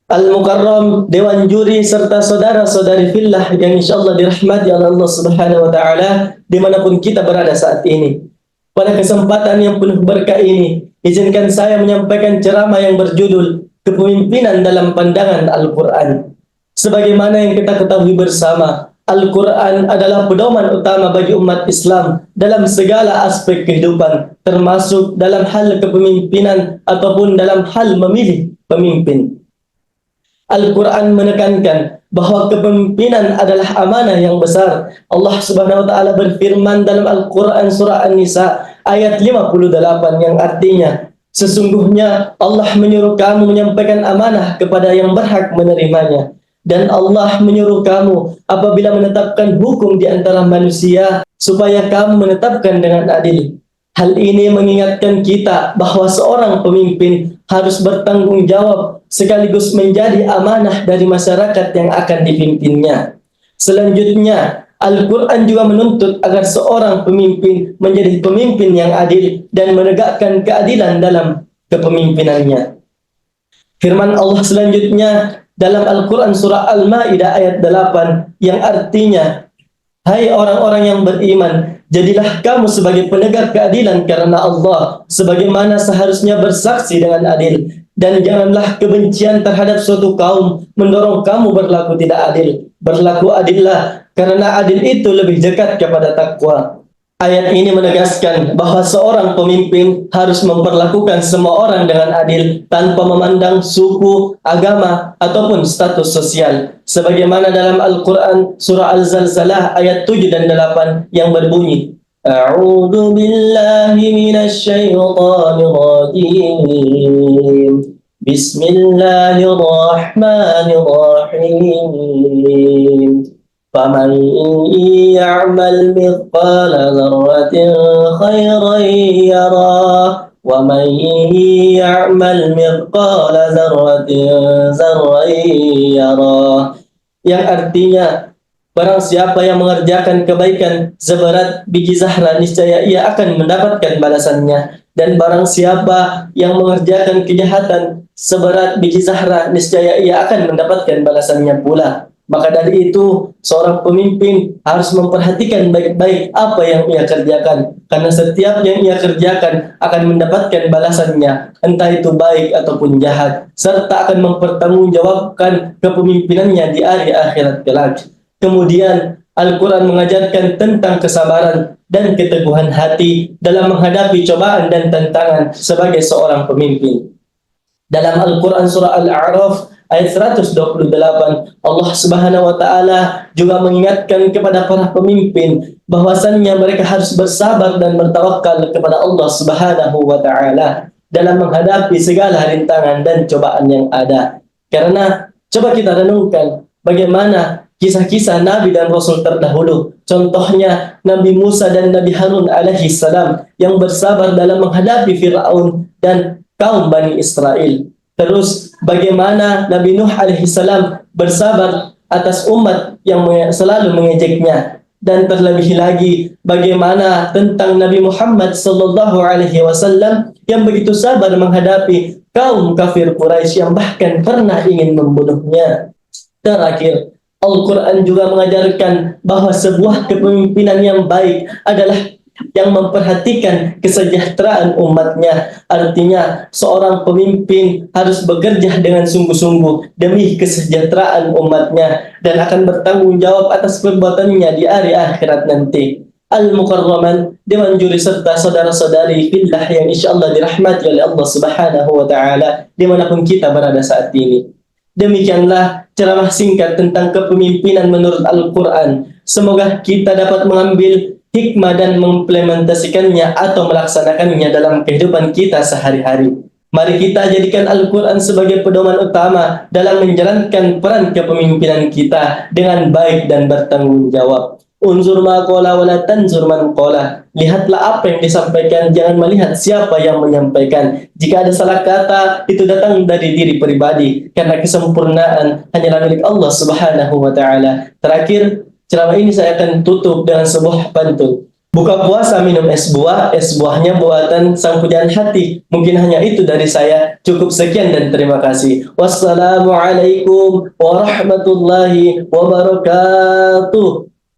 Al-Mukarram, Dewan Juri, serta saudara-saudari fillah yang insyaallah dirahmati oleh Allah Subhanahu wa Ta'ala, dimanapun kita berada saat ini. Pada kesempatan yang penuh berkah ini, izinkan saya menyampaikan ceramah yang berjudul Kepemimpinan dalam Pandangan Al-Quran. Sebagaimana yang kita ketahui bersama, Al-Quran adalah pedoman utama bagi umat Islam dalam segala aspek kehidupan, termasuk dalam hal kepemimpinan ataupun dalam hal memilih pemimpin. Al-Quran menekankan bahwa kepemimpinan adalah amanah yang besar. Allah Subhanahu wa Ta'ala berfirman dalam Al-Quran surah An-Nisa ayat 58 yang artinya, sesungguhnya Allah menyuruh kamu menyampaikan amanah kepada yang berhak menerimanya. Dan Allah menyuruh kamu apabila menetapkan hukum di antara manusia supaya kamu menetapkan dengan adil. Hal ini mengingatkan kita bahwa seorang pemimpin harus bertanggung jawab sekaligus menjadi amanah dari masyarakat yang akan dipimpinnya. Selanjutnya, Al-Quran juga menuntut agar seorang pemimpin menjadi pemimpin yang adil dan menegakkan keadilan dalam kepemimpinannya. Firman Allah selanjutnya dalam Al-Quran surah Al-Ma'idah ayat 8 yang artinya, hai orang-orang yang beriman, jadilah kamu sebagai penegak keadilan karena Allah, sebagaimana seharusnya bersaksi dengan adil. Dan janganlah kebencian terhadap suatu kaum mendorong kamu berlaku tidak adil. Berlaku adillah, karena adil itu lebih dekat kepada takwa. Ayat ini menegaskan bahwa seorang pemimpin harus memperlakukan semua orang dengan adil tanpa memandang suku, agama, ataupun status sosial. Sebagaimana dalam Al-Quran surah Al-Zalzalah ayat 7 dan 8 yang berbunyi, A'udzu billahi minasy syaithanir rajim. Bismillahirrahmanirrahim. Faman ya'mal mithqala dzarratin khairan yarah wa man ya'mal mithqala dzarratin dzarran yarah. Yang artinya, barang siapa yang mengerjakan kebaikan seberat biji zahra, niscaya ia akan mendapatkan balasannya. Dan barang siapa yang mengerjakan kejahatan seberat biji zahra, niscaya ia akan mendapatkan balasannya pula. Maka dari itu, seorang pemimpin harus memperhatikan baik-baik apa yang ia kerjakan. Karena setiap yang ia kerjakan akan mendapatkan balasannya, entah itu baik ataupun jahat. Serta akan mempertanggungjawabkan kepemimpinannya di hari akhirat kelak. Kemudian, Al-Quran mengajarkan tentang kesabaran dan keteguhan hati dalam menghadapi cobaan dan tantangan sebagai seorang pemimpin. Dalam Al-Quran surah Al-A'raf ayat 128, Allah Subhanahu wa Ta'ala juga mengingatkan kepada para pemimpin bahwasannya mereka harus bersabar dan bertawakal kepada Allah Subhanahu wa Ta'ala dalam menghadapi segala rintangan dan cobaan yang ada. Karena coba kita renungkan bagaimana kisah-kisah Nabi dan Rasul terdahulu. Contohnya Nabi Musa dan Nabi Harun alaihi salam yang bersabar dalam menghadapi Fir'aun dan kaum Bani Israel. Terus bagaimana Nabi Nuh alaihi salam bersabar atas umat yang selalu mengejeknya. Dan terlebih lagi bagaimana tentang Nabi Muhammad sallallahu alaihi wasallam yang begitu sabar menghadapi kaum kafir Quraisy yang bahkan pernah ingin membunuhnya. Terakhir, Al-Quran juga mengajarkan bahwa sebuah kepemimpinan yang baik adalah yang memperhatikan kesejahteraan umatnya. Artinya, seorang pemimpin harus bekerja dengan sungguh-sungguh demi kesejahteraan umatnya dan akan bertanggung jawab atas perbuatannya di hari akhirat nanti. Al-Mukarraman, Dewan Juri serta saudara-saudari fillah yang insyaallah dirahmati oleh Allah Subhanahu wa Ta'ala dimanapun kita berada saat ini. Demikianlah ceramah singkat tentang kepemimpinan menurut Al-Quran. Semoga kita dapat mengambil hikmah dan mengimplementasikannya atau melaksanakannya dalam kehidupan kita sehari-hari. Mari kita jadikan Al-Quran sebagai pedoman utama dalam menjalankan peran kepemimpinan kita dengan baik dan bertanggung jawab. Unzur ma qala wa la tanzur man qala. Lihatlah apa yang disampaikan, jangan melihat siapa yang menyampaikan. Jika ada salah kata, itu datang dari diri pribadi, karena kesempurnaan hanyalah milik Allah Subhanahu wa Ta'ala. Terakhir, ceramah ini saya akan tutup dengan sebuah pantun. Buka puasa minum es buahnya buatan sang pujaan hati. Mungkin hanya itu dari saya. Cukup sekian dan terima kasih. Wassalamualaikum warahmatullahi wabarakatuh.